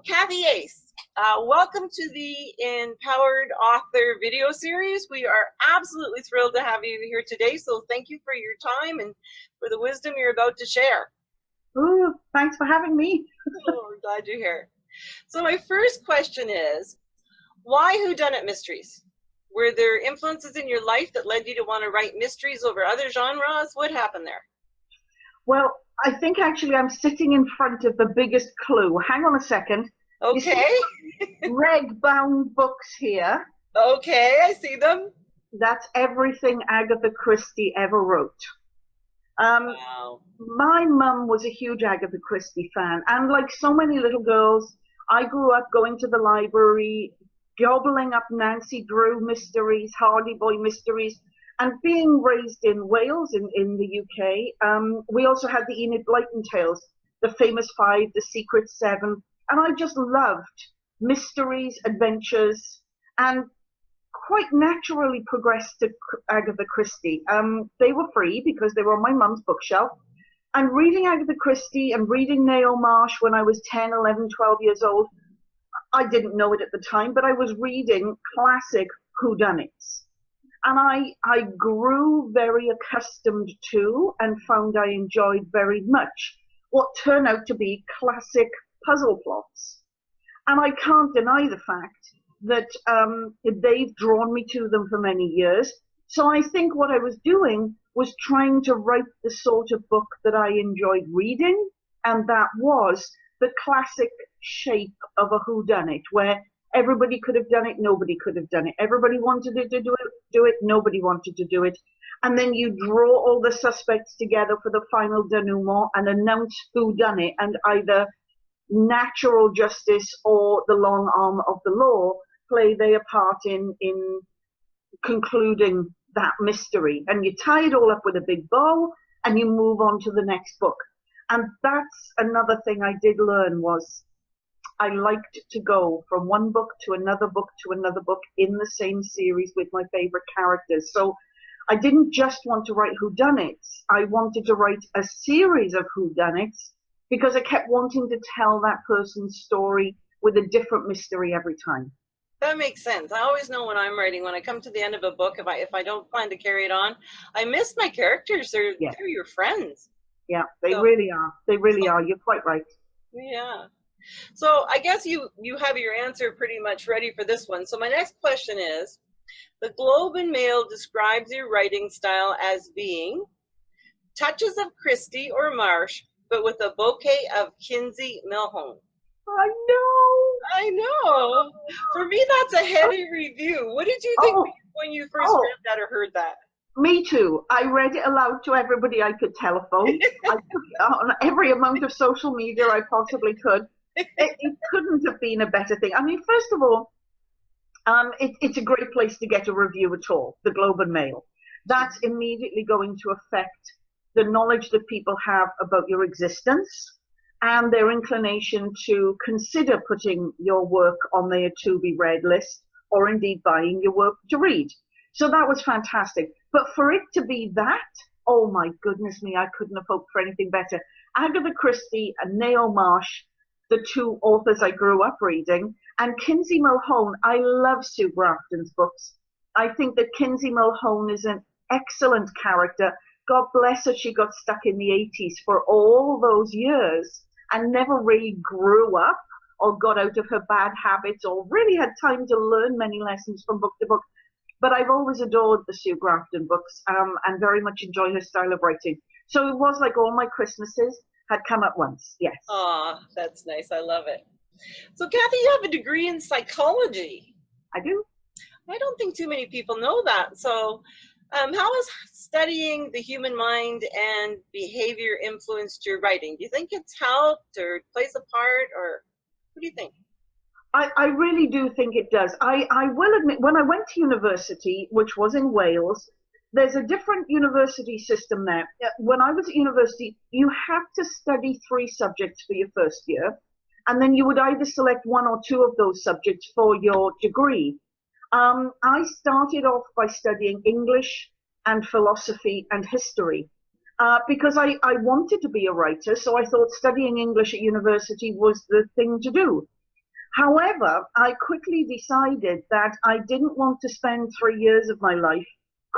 Cathy Ace, welcome to the Empowered Author video series. We are absolutely thrilled to have you here today. So thank you for your time and for the wisdom you're about to share. Ooh, thanks for having me. Oh, we're glad you're here. So my first question is, why whodunit mysteries? Were there influences in your life that led you to want to write mysteries over other genres? What happened there? Well, I think actually I'm sitting in front of the biggest clue. Hang on a second. You see Okay. red-bound books here? Okay, I see them. That's everything Agatha Christie ever wrote. Wow. My mum was a huge Agatha Christie fan, and like so many little girls, I grew up going to the library, gobbling up Nancy Drew mysteries, Hardy Boy mysteries, and being raised in Wales, in the UK. We also had the Enid Blyton tales, the famous five, the secret seven, and I just loved mysteries, adventures, and quite naturally progressed to Agatha Christie. They were free because they were on my mum's bookshelf. And reading Agatha Christie and reading Naomi Marsh when I was 10, 11, 12 years old, I didn't know it at the time, but I was reading classic whodunits. And I grew very accustomed to and found I enjoyed very much what turned out to be classic puzzle plots. And I can't deny the fact that they've drawn me to them for many years. So I think what I was doing was trying to write the sort of book that I enjoyed reading, and that was the classic shape of a whodunit, where everybody could have done it, nobody could have done it. Everybody wanted to do it, nobody wanted to do it. And then you draw all the suspects together for the final denouement and announce who done it, and either natural justice or the long arm of the law play their part in concluding that mystery. And you tie it all up with a big bow and you move on to the next book. And that's another thing I did learn was I liked to go from one book to another book to another book in the same series with my favorite characters. So I didn't just want to write whodunits. I wanted to write a series of whodunits because I kept wanting to tell that person's story with a different mystery every time. That makes sense. I always know when I'm writing, when I come to the end of a book, if I don't plan to carry it on, I miss my characters. Yeah. They're your friends. Yeah, they really are. They really are. You're quite right. Yeah. So I guess you have your answer pretty much ready for this one. So my next question is, the Globe and Mail describes your writing style as being touches of Christie or Marsh, but with a bouquet of Kinsey Millhone. I know. I know. For me, that's a heady review. What did you think when you first read that or heard that? Me too. I read it aloud to everybody I could telephone. I took it on every amount of social media I possibly could. It couldn't have been a better thing. I mean, first of all, it's a great place to get a review at all, the Globe and Mail. That's immediately going to affect the knowledge that people have about your existence and their inclination to consider putting your work on their to-be-read list or indeed buying your work to read. So that was fantastic. But for it to be that, oh my goodness me, I couldn't have hoped for anything better. Agatha Christie and Naomi Marsh, the two authors I grew up reading, and Kinsey Millhone. I love Sue Grafton's books. I think that Kinsey Millhone is an excellent character. God bless her, she got stuck in the 80s for all those years and never really grew up or got out of her bad habits or really had time to learn many lessons from book to book. But I've always adored the Sue Grafton books and very much enjoy her style of writing. So it was like all my Christmases had come at once, yes. Oh, that's nice. I love it. So, Cathy, you have a degree in psychology. I do. I don't think too many people know that. So, how has studying the human mind and behavior influenced your writing? Do you think it's helped or plays a part, or what do you think? I really do think it does. I will admit, when I went to university, which was in Wales, there's a different university system there. When I was at university, you have to study 3 subjects for your first year, and then you would either select 1 or 2 of those subjects for your degree. I started off by studying English and philosophy and history because I wanted to be a writer, so I thought studying English at university was the thing to do. However, I quickly decided that I didn't want to spend 3 years of my life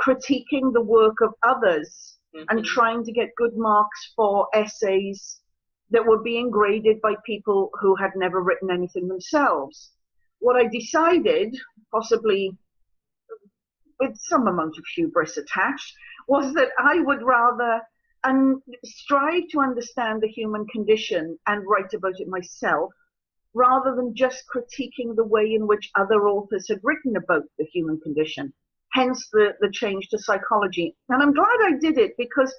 critiquing the work of others and trying to get good marks for essays that were being graded by people who had never written anything themselves. What I decided, possibly with some amount of hubris attached, was that I would rather strive to understand the human condition and write about it myself, rather than just critiquing the way in which other authors had written about the human condition. Hence the change to psychology. And I'm glad I did it, because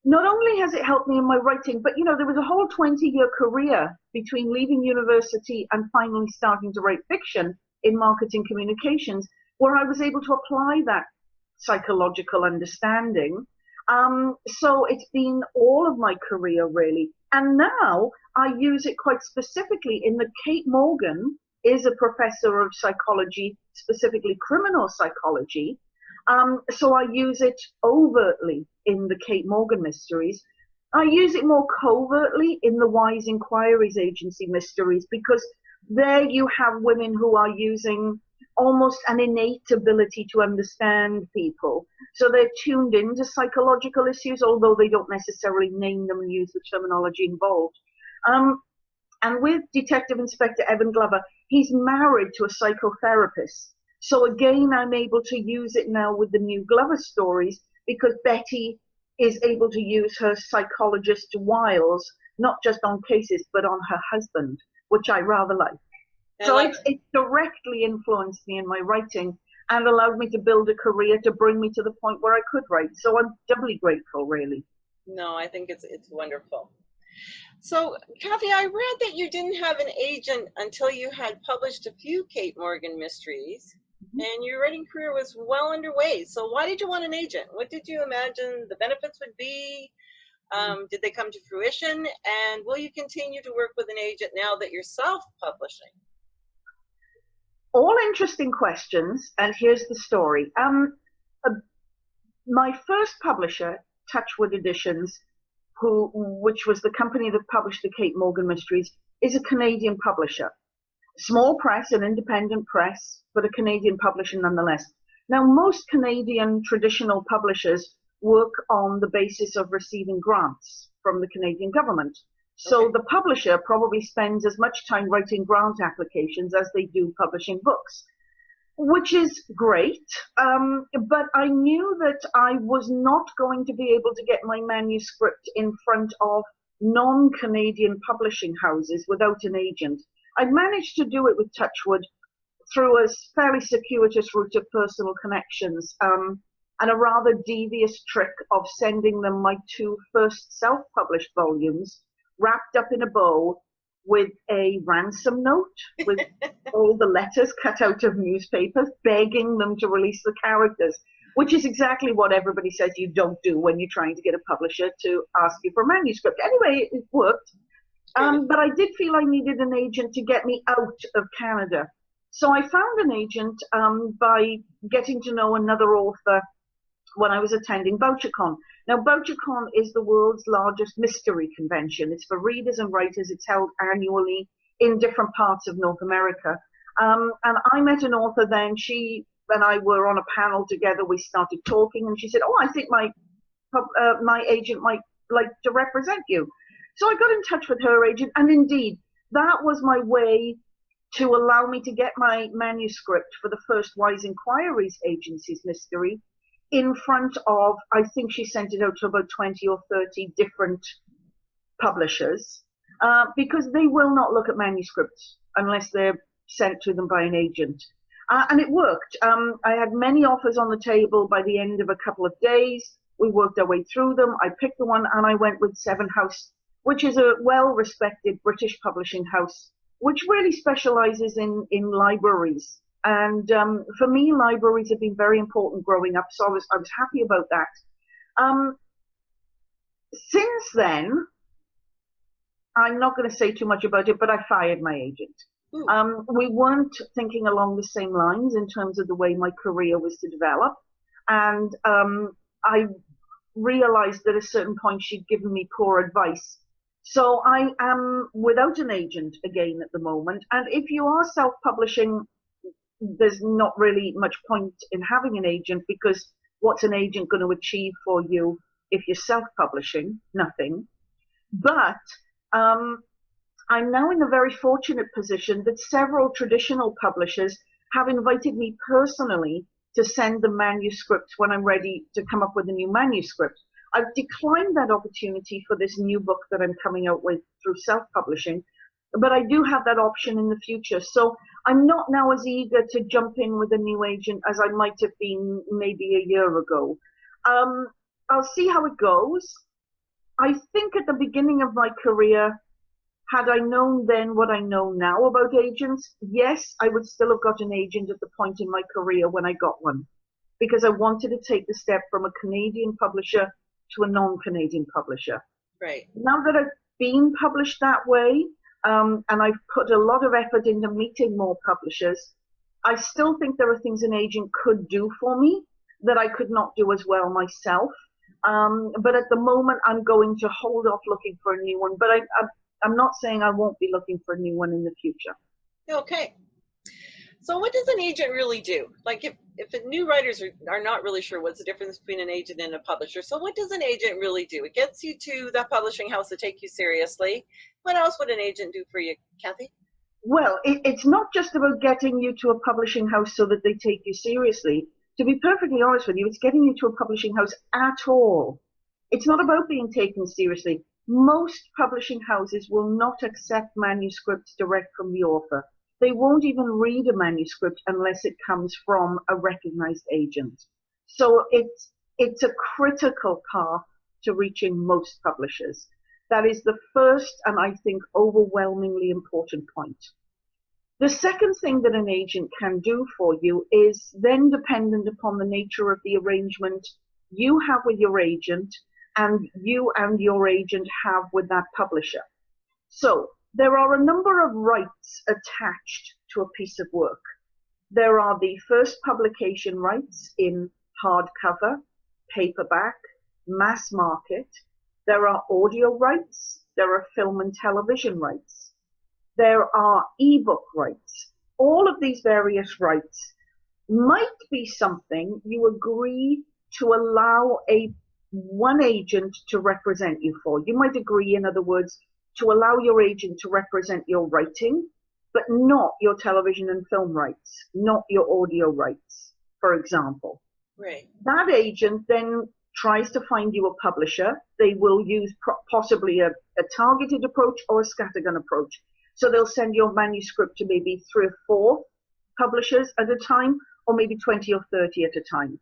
not only has it helped me in my writing, but there was a whole 20-year career between leaving university and finally starting to write fiction in marketing communications, where I was able to apply that psychological understanding. So it's been all of my career, really. And now I use it quite specifically in the Kate Morgan is a professor of psychology, specifically criminal psychology. So I use it overtly in the Kate Morgan mysteries. I use it more covertly in the Wise Inquiries Agency mysteries, because there you have women who are using almost an innate ability to understand people. So they're tuned into psychological issues, although they don't necessarily name them and use the terminology involved. And with Detective Inspector Evan Glover, he's married to a psychotherapist. So again, I'm able to use it now with the new Glover stories, because Betty is able to use her psychologist wiles, not just on cases, but on her husband, which I rather like. So it directly influenced me in my writing and allowed me to build a career to bring me to the point where I could write. So I'm doubly grateful, really. No, I think it's wonderful. So, Cathy, I read that you didn't have an agent until you had published a few Kate Morgan mysteries, and your writing career was well underway. So why did you want an agent? What did you imagine the benefits would be? Did they come to fruition? And will you continue to work with an agent now that you're self-publishing? All interesting questions, and here's the story. My first publisher, Touchwood Editions, which was the company that published the Kate Morgan mysteries, is a Canadian publisher. Small press, an independent press, but a Canadian publisher nonetheless. Now, most Canadian traditional publishers work on the basis of receiving grants from the Canadian government. So the publisher probably spends as much time writing grant applications as they do publishing books, which is great. But I knew that I was not going to be able to get my manuscript in front of non-Canadian publishing houses without an agent. I'd managed to do it with Touchwood through a fairly circuitous route of personal connections, and a rather devious trick of sending them my two first self-published volumes, wrapped up in a bow with a ransom note with all the letters cut out of newspapers, begging them to release the characters, which is exactly what everybody says you don't do when you're trying to get a publisher to ask you for a manuscript. Anyway, it worked. But I did feel I needed an agent to get me out of Canada. So I found an agent by getting to know another author when I was attending BoucherCon. Now, BoucherCon is the world's largest mystery convention. It's for readers and writers. It's held annually in different parts of North America. And I met an author then. She and I were on a panel together. We started talking, and she said, "Oh, I think my agent might like to represent you." So I got in touch with her agent, and indeed, that was my way to allow me to get my manuscript for the first Wise Inquiries Agency's mystery in front of, I think she sent it out to about 20 or 30 different publishers, because they will not look at manuscripts unless they're sent to them by an agent. And it worked. I had many offers on the table by the end of a couple of days. We worked our way through them. I picked the one, and I went with Seven House, which is a well-respected British publishing house, which really specializes in libraries. And for me, libraries have been very important growing up, so I was happy about that. Since then, I'm not going to say too much about it, but I fired my agent. We weren't thinking along the same lines in terms of the way my career was to develop. And I realized that at a certain point she'd given me poor advice So I am without an agent again at the moment. And if you are self-publishing, there's not really much point in having an agent, because what's an agent going to achieve for you if you're self-publishing? Nothing. But I'm now in a very fortunate position that several traditional publishers have invited me personally to send them manuscripts when I'm ready to come up with a new manuscript. I've declined that opportunity for this new book that I'm coming out with through self-publishing, but I do have that option in the future. So I'm not now as eager to jump in with a new agent as I might have been maybe a year ago. I'll see how it goes. I think at the beginning of my career, had I known then what I know now about agents, yes, I would still have got an agent at the point in my career when I got one, because I wanted to take the step from a Canadian publisher to a non-Canadian publisher. Right. Now that I've been published that way, and I've put a lot of effort into meeting more publishers, I still think there are things an agent could do for me that I could not do as well myself. But at the moment, I'm going to hold off looking for a new one. But I'm not saying I won't be looking for a new one in the future. Okay. So what does an agent really do? Like if new writers are not really sure what's the difference between an agent and a publisher. So what does an agent really do? It gets you to the publishing house to take you seriously. What else would an agent do for you, Cathy? Well, it's not just about getting you to a publishing house so that they take you seriously. To be perfectly honest with you, it's getting you to a publishing house at all. It's not about being taken seriously. Most publishing houses will not accept manuscripts direct from the author. They won't even read a manuscript unless it comes from a recognized agent. So it's a critical path to reaching most publishers. That is the first and I think overwhelmingly important point. The second thing that an agent can do for you is then dependent upon the nature of the arrangement you have with your agent and you and your agent have with that publisher. So there are a number of rights attached to a piece of work. There are the first publication rights in hardcover, paperback, mass market. There are audio rights. There are film and television rights. There are ebook rights. All of these various rights might be something you agree to allow one agent to represent you for. You might agree, in other words, to allow your agent to represent your writing, but not your television and film rights, not your audio rights, for example. Right. That agent then tries to find you a publisher. They will use possibly a targeted approach or a scattergun approach. So they'll send your manuscript to maybe 3 or 4 publishers at a time, or maybe 20 or 30 at a time.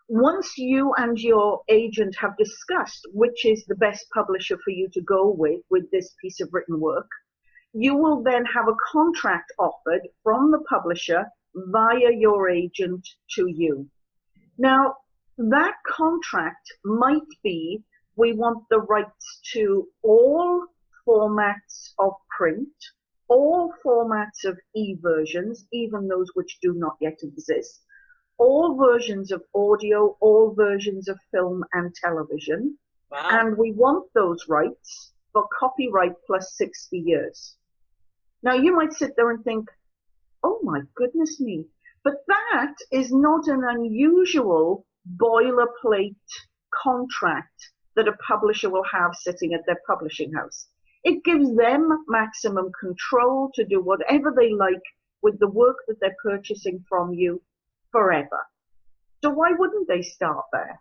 Once you and your agent have discussed which is the best publisher for you to go with this piece of written work, you will then have a contract offered from the publisher via your agent to you. Now, that contract might be, we want the rights to all formats of print, all formats of e-versions, even those which do not yet exist, all versions of audio, all versions of film and television. Wow. And we want those rights for copyright plus 60 years. Now, you might sit there and think, oh my goodness me, but that is not an unusual boilerplate contract that a publisher will have sitting at their publishing house. It gives them maximum control to do whatever they like with the work that they're purchasing from you forever. So why wouldn't they start there?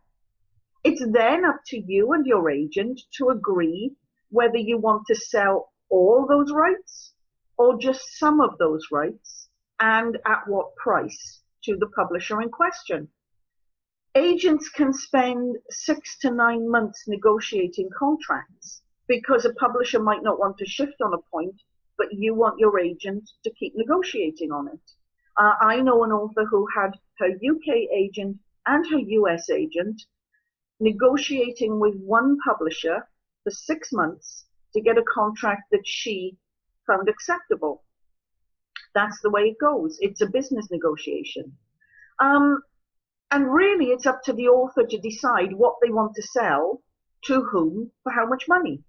It's then up to you and your agent to agree whether you want to sell all those rights or just some of those rights, and at what price to the publisher in question. Agents can spend 6 to 9 months negotiating contracts because a publisher might not want to shift on a point, but you want your agent to keep negotiating on it. I know an author who had her UK agent and her US agent negotiating with one publisher for 6 months to get a contract that she found acceptable. That's the way it goes. It's a business negotiation. And really, it's up to the author to decide what they want to sell to whom for how much money.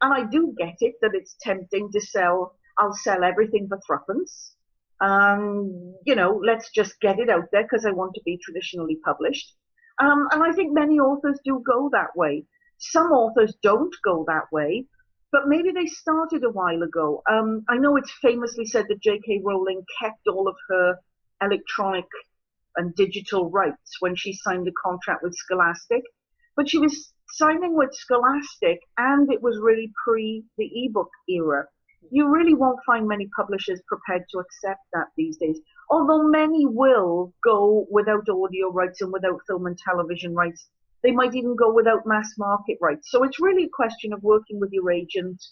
And I do get it that it's tempting to sell, I'll sell everything for threepence. You know, let's just get it out there because I want to be traditionally published. And I think many authors do go that way. Some authors don't go that way, but maybe they started a while ago. I know it's famously said that J.K. Rowling kept all of her electronic and digital rights when she signed a contract with Scholastic, but she was signing with Scholastic and it was really pre the ebook era. You really won't find many publishers prepared to accept that these days, although many will go without audio rights and without film and television rights. They might even go without mass market rights. So it's really a question of working with your agent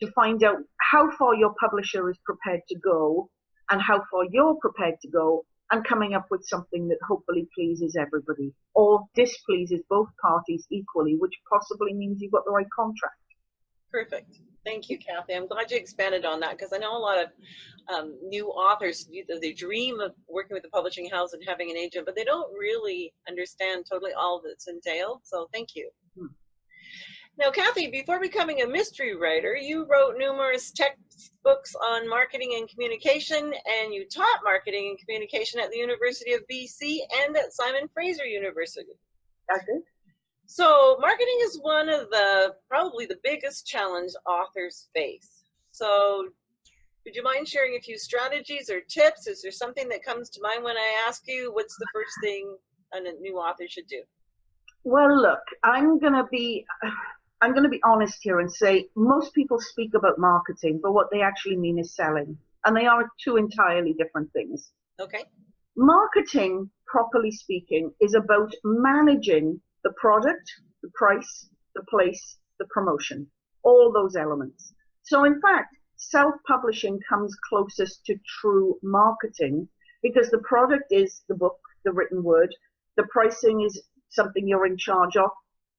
to find out how far your publisher is prepared to go and how far you're prepared to go, and coming up with something that hopefully pleases everybody or displeases both parties equally, which possibly means you've got the right contract. Perfect. Thank you, Cathy. I'm glad you expanded on that because I know a lot of new authors, they dream of working with a publishing house and having an agent, but they don't really understand totally all that's entailed. So thank you. Now, Cathy, before becoming a mystery writer, you wrote numerous textbooks on marketing and communication, and you taught marketing and communication at the University of BC and at Simon Fraser University. Okay. So marketing is one of probably the biggest challenge authors face. So would you mind sharing a few strategies or tips? Is there something that comes to mind when I ask you what's the first thing a new author should do? Well, look, I'm going to be honest here and say most people speak about marketing, but what they actually mean is selling. And they are two entirely different things. Okay. Marketing, properly speaking, is about managing the product, the price, the place, the promotion, all those elements. So in fact, self-publishing comes closest to true marketing because the product is the book, the written word, the pricing is something you're in charge of,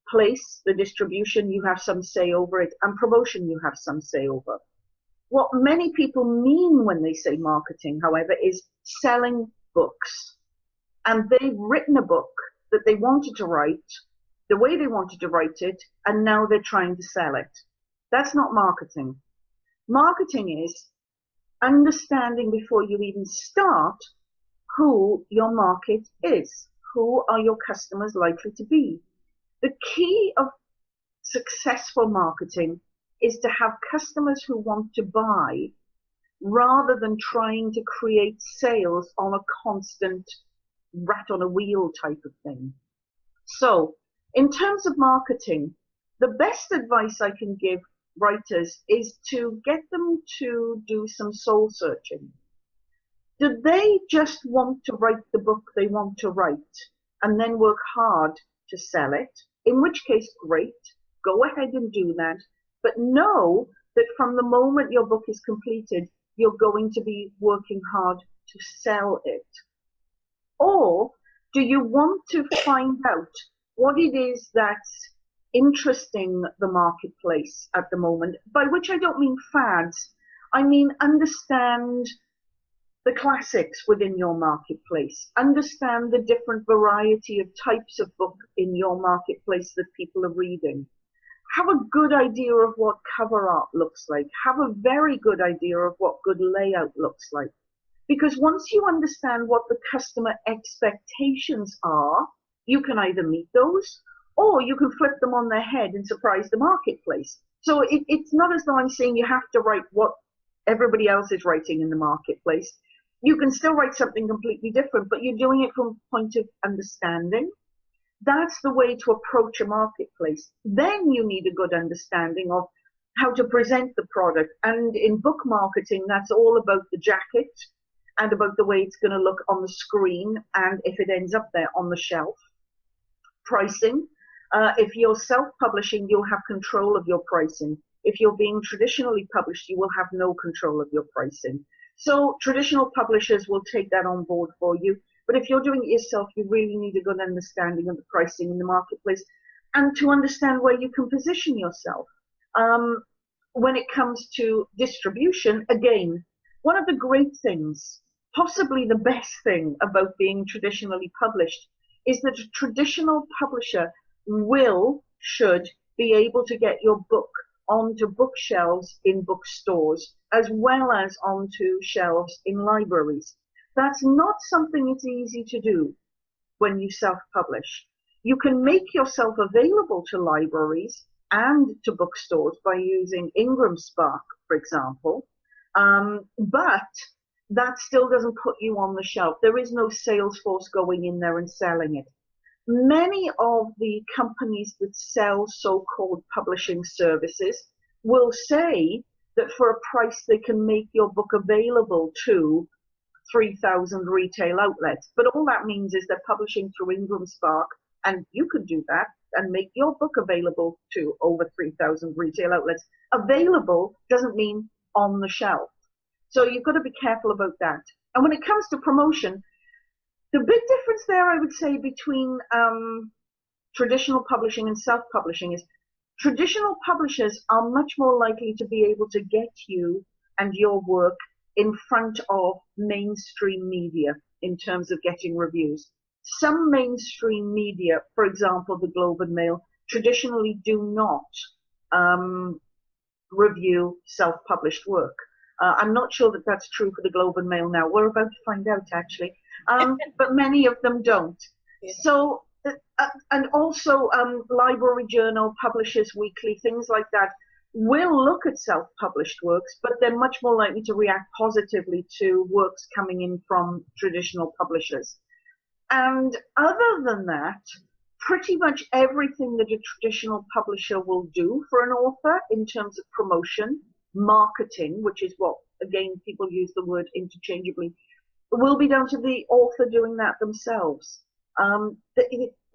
place, the distribution, you have some say over it, and promotion, you have some say over. What many people mean when they say marketing, however, is selling books. And they've written a book that they wanted to write, the way they wanted to write it, and now they're trying to sell it. That's not marketing. Marketing is understanding before you even start who your market is. Who are your customers likely to be? The key of successful marketing is to have customers who want to buy rather than trying to create sales on a constant rat on a wheel type of thing. So in terms of marketing, the best advice I can give writers is to get them to do some soul searching. Do they just want to write the book they want to write and then work hard to sell it? In which case, great, go ahead and do that. But know that from the moment your book is completed, you're going to be working hard to sell it. Or do you want to find out what it is that's interesting the marketplace at the moment? By which I don't mean fads. I mean understand the classics within your marketplace. Understand the different variety of types of book in your marketplace that people are reading. Have a good idea of what cover art looks like. Have a very good idea of what good layout looks like. Because once you understand what the customer expectations are, you can either meet those or you can flip them on their head and surprise the marketplace. So it's not as though I'm saying you have to write what everybody else is writing in the marketplace. You can still write something completely different, but you're doing it from a point of understanding. That's the way to approach a marketplace. Then you need a good understanding of how to present the product. And in book marketing, that's all about the jacket and about the way it's going to look on the screen and if it ends up there on the shelf. Pricing. If you're self-publishing, you'll have control of your pricing. If you're being traditionally published, you will have no control of your pricing. So traditional publishers will take that on board for you. But if you're doing it yourself, you really need a good understanding of the pricing in the marketplace and to understand where you can position yourself. When it comes to distribution, again, one of the great things, possibly the best thing about being traditionally published is that a traditional publisher should be able to get your book onto bookshelves in bookstores as well as onto shelves in libraries. That's not something it's easy to do when you self-publish. You can make yourself available to libraries and to bookstores by using Ingram Spark, for example, but that still doesn't put you on the shelf. There is no sales force going in there and selling it. Many of the companies that sell so-called publishing services will say that for a price they can make your book available to 3,000 retail outlets. But all that means is they're publishing through Ingram Spark, and you could do that and make your book available to over 3,000 retail outlets. Available doesn't mean on the shelf. So you've got to be careful about that. And when it comes to promotion, the big difference there, I would say, between traditional publishing and self-publishing is traditional publishers are much more likely to be able to get you and your work in front of mainstream media in terms of getting reviews. Some mainstream media, for example, the Globe and Mail, traditionally do not review self-published work. I'm not sure that that's true for the Globe and Mail now. We're about to find out, actually. But many of them don't. Yeah. So, and also Library Journal, Publishers Weekly, things like that will look at self-published works, but they're much more likely to react positively to works coming in from traditional publishers. And other than that, pretty much everything that a traditional publisher will do for an author in terms of promotion, marketing, which is what, again, people use the word interchangeably, will be down to the author doing that themselves.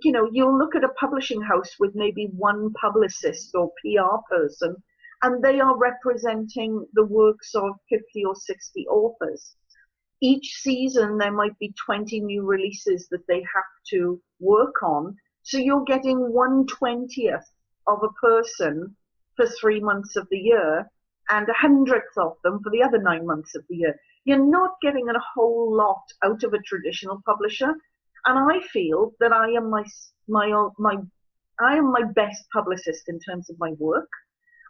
You know, you'll look at a publishing house with maybe one publicist or PR person, and they are representing the works of 50 or 60 authors. Each season, there might be 20 new releases that they have to work on. So you're getting 1/20th of a person for 3 months of the year and 100th of them for the other 9 months of the year. You're not getting a whole lot out of a traditional publisher. And I feel that I am my best publicist in terms of my work.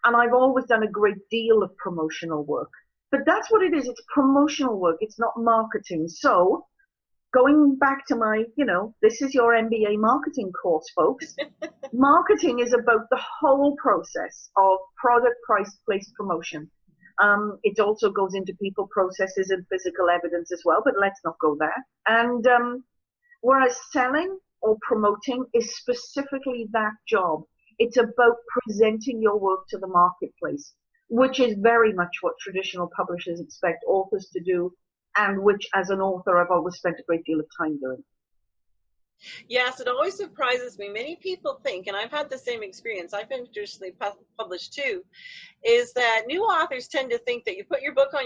And I've always done a great deal of promotional work. But that's what it is. It's promotional work. It's not marketing. So going back to my, this is your MBA marketing course, folks. Marketing is about the whole process of product, price, place, promotion. It also goes into people, processes, and physical evidence as well, but let's not go there. And whereas selling or promoting is specifically that job. It's about presenting your work to the marketplace, which is very much what traditional publishers expect authors to do, and which, as an author, I've always spent a great deal of time doing. Yes, it always surprises me. Many people think, and I've had the same experience, I've been traditionally published too, is that new authors tend to think that you put your book on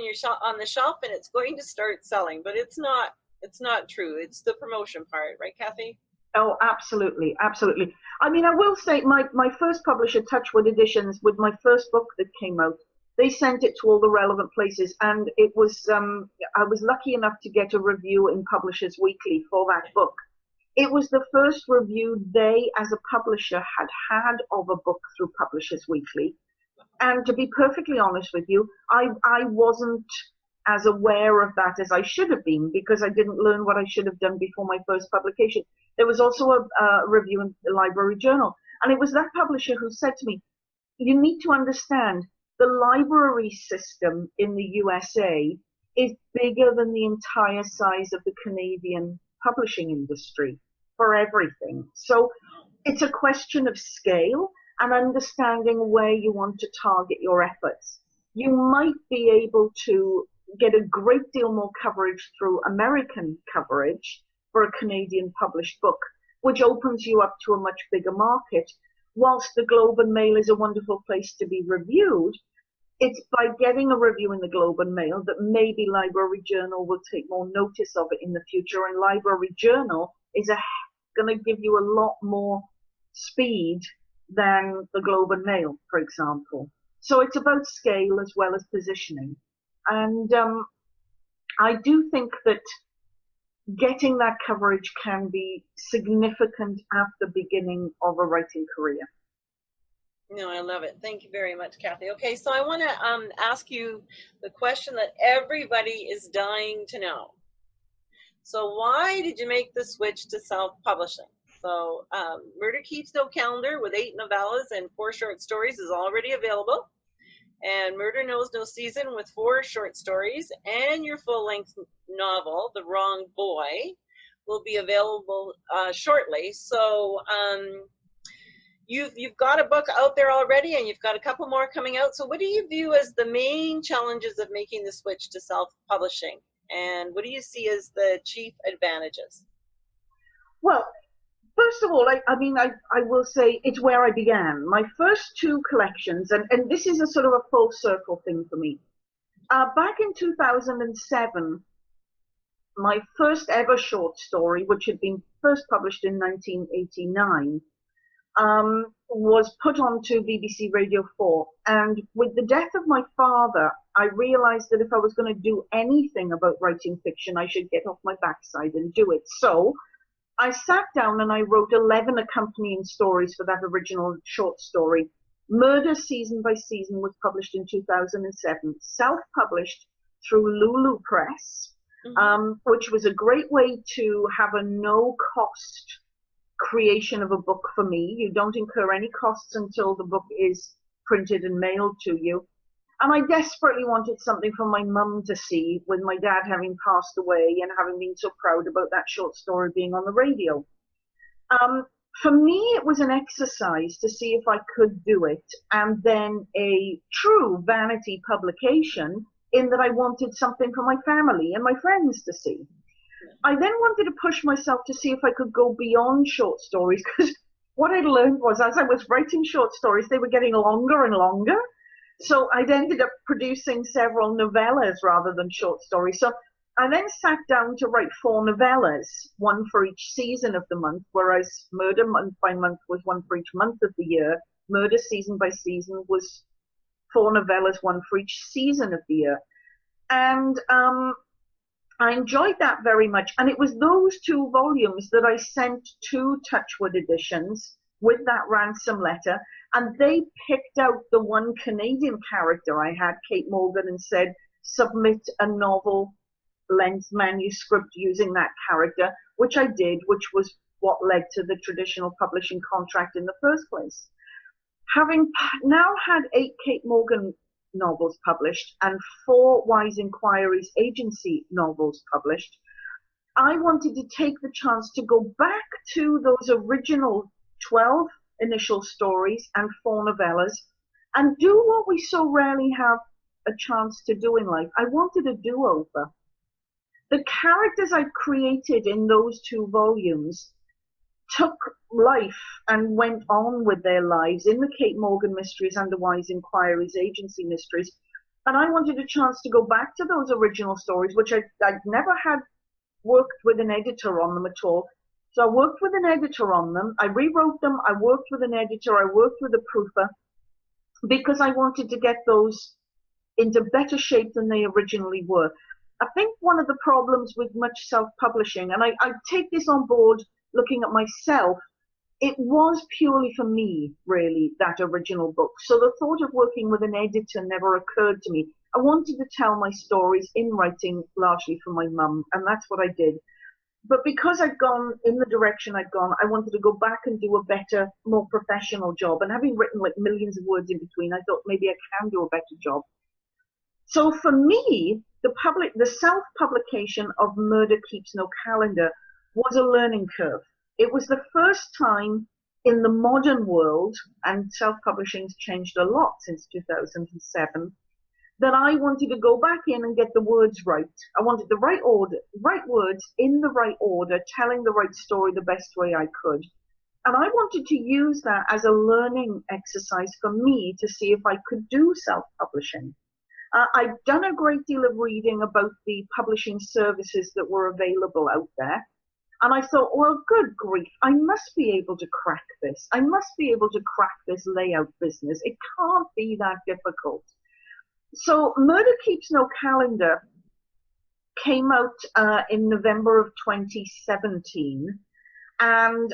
the shelf and it's going to start selling, but it's not. It's not true. It's the promotion part, right, Cathy? Oh, absolutely, absolutely. I mean, I will say my first publisher, Touchwood Editions, with my first book that came out, they sent it to all the relevant places, and it was I was lucky enough to get a review in Publishers Weekly for that book. It was the first review they, as a publisher, had of a book through Publishers Weekly. And to be perfectly honest with you, I wasn't as aware of that as I should have been, because I didn't learn what I should have done before my first publication. There was also a review in the Library Journal, and it was that publisher who said to me, you need to understand the library system in the USA is bigger than the entire size of the Canadian publishing industry for everything. So it's a question of scale and understanding where you want to target your efforts. You might be able to get a great deal more coverage through American coverage for a Canadian published book, which opens you up to a much bigger market. Whilst the Globe and Mail is a wonderful place to be reviewed, it's by getting a review in the Globe and Mail that maybe Library Journal will take more notice of it in the future, and Library Journal is going to give you a lot more speed than the Globe and Mail, for example. So it's about scale as well as positioning. And I do think that getting that coverage can be significant at the beginning of a writing career. No, I love it. Thank you very much, Cathy. Okay, so I want to ask you the question that everybody is dying to know. So why did you make the switch to self-publishing? So Murder Keeps No Calendar with 8 novellas and 4 short stories is already available. And Murder Knows No Season with 4 short stories and your full-length novel, The Wrong Boy, will be available shortly. So you've got a book out there already, and you've got a couple more coming out. So what do you view as the main challenges of making the switch to self-publishing? And what do you see as the chief advantages? Well, first of all, I will say it's where I began. My first 2 collections, and this is a sort of a full circle thing for me. Back in 2007, my first ever short story, which had been first published in 1989, was put onto BBC Radio 4. And with the death of my father, I realized that if I was going to do anything about writing fiction, I should get off my backside and do it. So I sat down and I wrote 11 accompanying stories for that original short story. Murder Season by Season was published in 2007, self-published through Lulu Press, which was a great way to have a no-cost creation of a book for me. You don't incur any costs until the book is printed and mailed to you. And I desperately wanted something for my mum to see, with my dad having passed away and having been so proud about that short story being on the radio. For me, it was an exercise to see if I could do it, and then a true vanity publication in that I wanted something for my family and my friends to see. I then wanted to push myself to see if I could go beyond short stories, because what I learned was as I was writing short stories, they were getting longer and longer. So I'd ended up producing several novellas rather than short stories. So I then sat down to write 4 novellas, 1 for each season of the month, whereas Murder Month by Month was 1 for each month of the year. Murder Season by Season was 4 novellas, 1 for each season of the year. And I enjoyed that very much. And it was those 2 volumes that I sent to Touchwood Editions with that ransom letter. And they picked out the one Canadian character I had, Kate Morgan, and said, submit a novel-length manuscript using that character, which I did, which was what led to the traditional publishing contract in the first place. Having now had 8 Kate Morgan novels published and 4 Wise Inquiries agency novels published, I wanted to take the chance to go back to those original 12 initial stories and 4 novellas and do what we so rarely have a chance to do in life. I wanted a do-over. The characters I created in those 2 volumes took life and went on with their lives in the Kate Morgan mysteries and the Wise Inquiries agency mysteries. And I wanted a chance to go back to those original stories, which I'd never had worked with an editor on them at all. So I worked with an editor on them. I rewrote them. I worked with an editor. I worked with a proofer because I wanted to get those into better shape than they originally were. I think one of the problems with much self-publishing, and I take this on board looking at myself, it was purely for me, really, that original book. So the thought of working with an editor never occurred to me. I wanted to tell my stories in writing largely for my mum, and that's what I did. But because I'd gone in the direction I'd gone, I wanted to go back and do a better, more professional job. And having written like millions of words in between, I thought maybe I can do a better job. So for me, the self-publication of Murder Keeps No Calendar was a learning curve. It was the first time in the modern world, and self-publishing's changed a lot since 2007, that I wanted to go back in and get the words right. I wanted the right words in the right order, telling the right story the best way I could. And I wanted to use that as a learning exercise for me to see if I could do self-publishing. I'd done a great deal of reading about the publishing services that were available out there. And I thought, well, good grief, I must be able to crack this. I must be able to crack this layout business. It can't be that difficult. So Murder Keeps No Calendar came out in November of 2017. And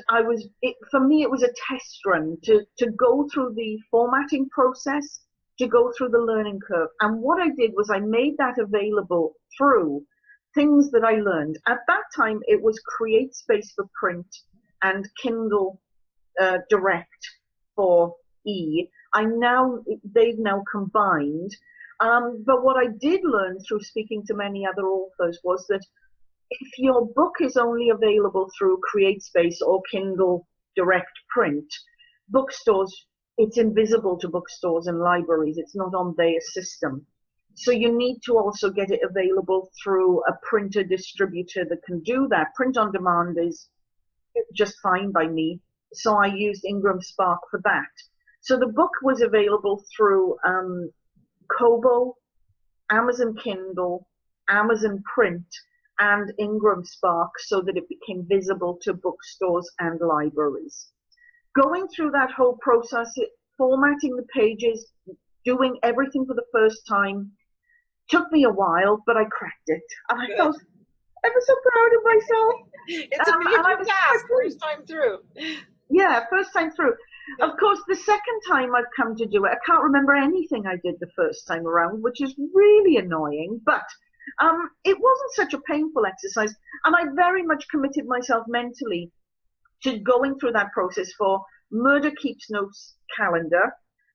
for me, it was a test run to go through the formatting process, to go through the learning curve. And what I did was I made that available through things that I learned. At that time, it was Create Space for print and Kindle Direct for they've now combined. But what I did learn through speaking to many other authors was that if your book is only available through CreateSpace or Kindle Direct Print, bookstores, it's invisible to bookstores and libraries. It's not on their system. So you need to also get it available through a printer distributor that can do that. Print on demand is just fine by me. So I used Ingram Spark for that. So the book was available through Kobo, Amazon Kindle, Amazon Print, and Ingram Spark, so that it became visible to bookstores and libraries. Going through that whole process, formatting the pages, doing everything for the first time, took me a while, but I cracked it. And I felt ever so proud of myself. It's a major task, first time through. Yeah, first time through. Of course, the second time I've come to do it, I can't remember anything I did the first time around, which is really annoying, but it wasn't such a painful exercise, and I very much committed myself mentally to going through that process for Murder Keeps No Calendar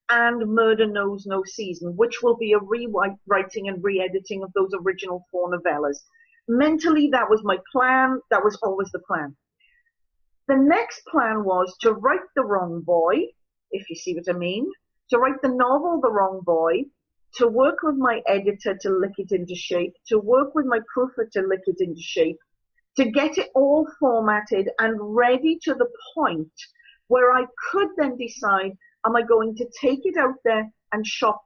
and Murder Knows No Season, which will be a rewriting and re-editing of those original 4 novellas. Mentally, that was my plan. That was always the plan. The next plan was to write The Wrong Boy, if you see what I mean, to write the novel The Wrong Boy, to work with my editor to lick it into shape, to work with my proofreader to lick it into shape, to get it all formatted and ready to the point where I could then decide, am I going to take it out there and shop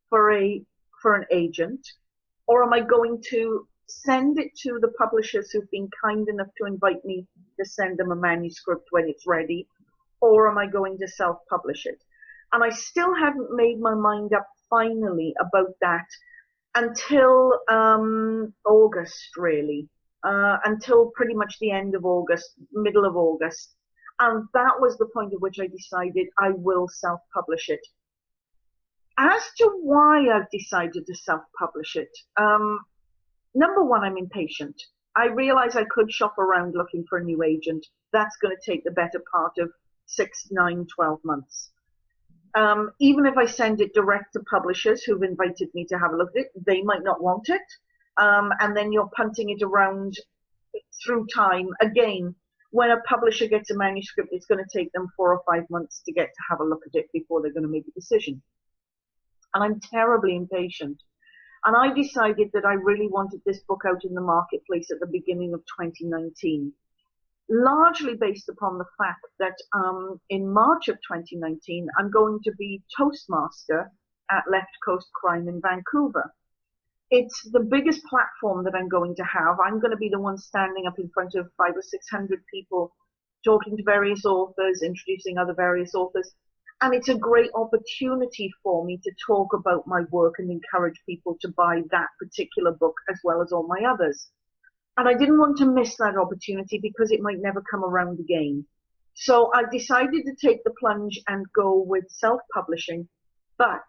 for an agent, or am I going to send it to the publishers who've been kind enough to invite me to send them a manuscript when it's ready, or am I going to self-publish it? And I still hadn't made my mind up finally about that until August, really, until pretty much the end of August, middle of August. And that was the point at which I decided I will self-publish it. As to why I've decided to self-publish it, number one, I'm impatient. I realize I could shop around looking for a new agent. That's going to take the better part of 6, 9, 12 months. Even if I send it direct to publishers who've invited me to have a look at it, they might not want it. And then you're punting it around through time. Again, when a publisher gets a manuscript, it's going to take them 4 or 5 months to get to have a look at it before they're going to make a decision. And I'm terribly impatient. And I decided that I really wanted this book out in the marketplace at the beginning of 2019, largely based upon the fact that in March of 2019, I'm going to be Toastmaster at Left Coast Crime in Vancouver. It's the biggest platform that I'm going to have. I'm going to be the one standing up in front of 500 or 600 people, talking to various authors, introducing other various authors. And it's a great opportunity for me to talk about my work and encourage people to buy that particular book as well as all my others. And I didn't want to miss that opportunity because it might never come around again. So I decided to take the plunge and go with self-publishing. But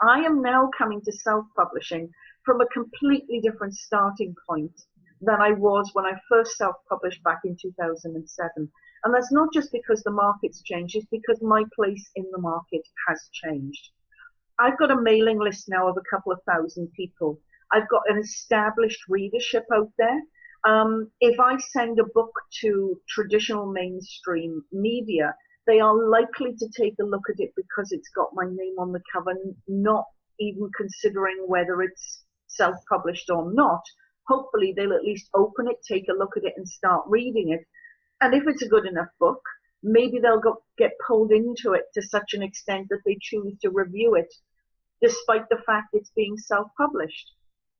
I am now coming to self-publishing from a completely different starting point than I was when I first self-published back in 2007. And that's not just because the market's changed, it's because my place in the market has changed. I've got a mailing list now of a couple of thousand people. I've got an established readership out there. If I send a book to traditional mainstream media, they are likely to take a look at it because it's got my name on the cover, not even considering whether it's self-published or not. Hopefully they'll at least open it, take a look at it and start reading it. And if it's a good enough book, maybe they'll get pulled into it to such an extent that they choose to review it, despite the fact it's being self-published.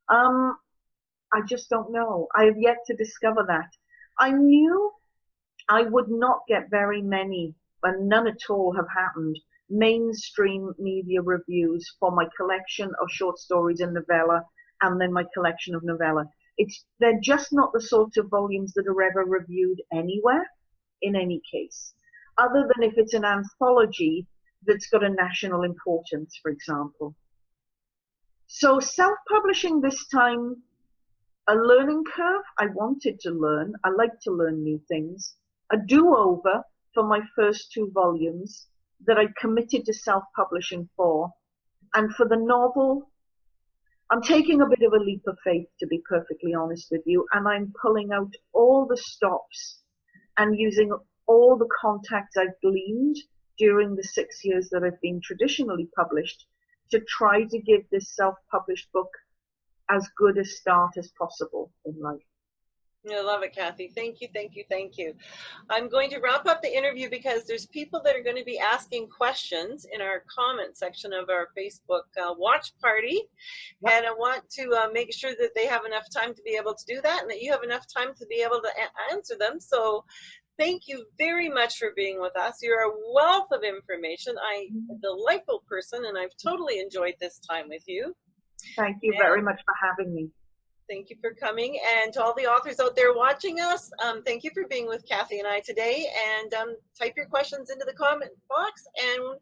I just don't know. I have yet to discover that. I knew I would not get very many, and none at all have happened, mainstream media reviews for my collection of short stories and novella, and then my collection of novella. They're just not the sort of volumes that are ever reviewed anywhere, in any case, other than if it's an anthology that's got a national importance, for example. So self-publishing this time, a learning curve. I wanted to learn. I like to learn new things. A do-over for my first 2 volumes that I committed to self-publishing for. And for the novel, I'm taking a bit of a leap of faith, to be perfectly honest with you, and I'm pulling out all the stops and using all the contacts I've gleaned during the 6 years that I've been traditionally published to try to give this self-published book as good a start as possible in life. I love it, Cathy. Thank you, thank you, thank you. I'm going to wrap up the interview because there's people that are going to be asking questions in our comment section of our Facebook watch party. Yep. And I want to make sure that they have enough time to be able to do that and that you have enough time to be able to answer them. So thank you very much for being with us. You're a wealth of information. I'm a delightful person, and I've totally enjoyed this time with you. Thank you very much for having me. Thank you for coming. And to all the authors out there watching us, thank you for being with Cathy and I today. And type your questions into the comment box, and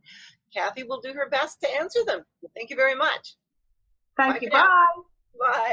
Cathy will do her best to answer them. Thank you very much. Thank you. Bye. Bye.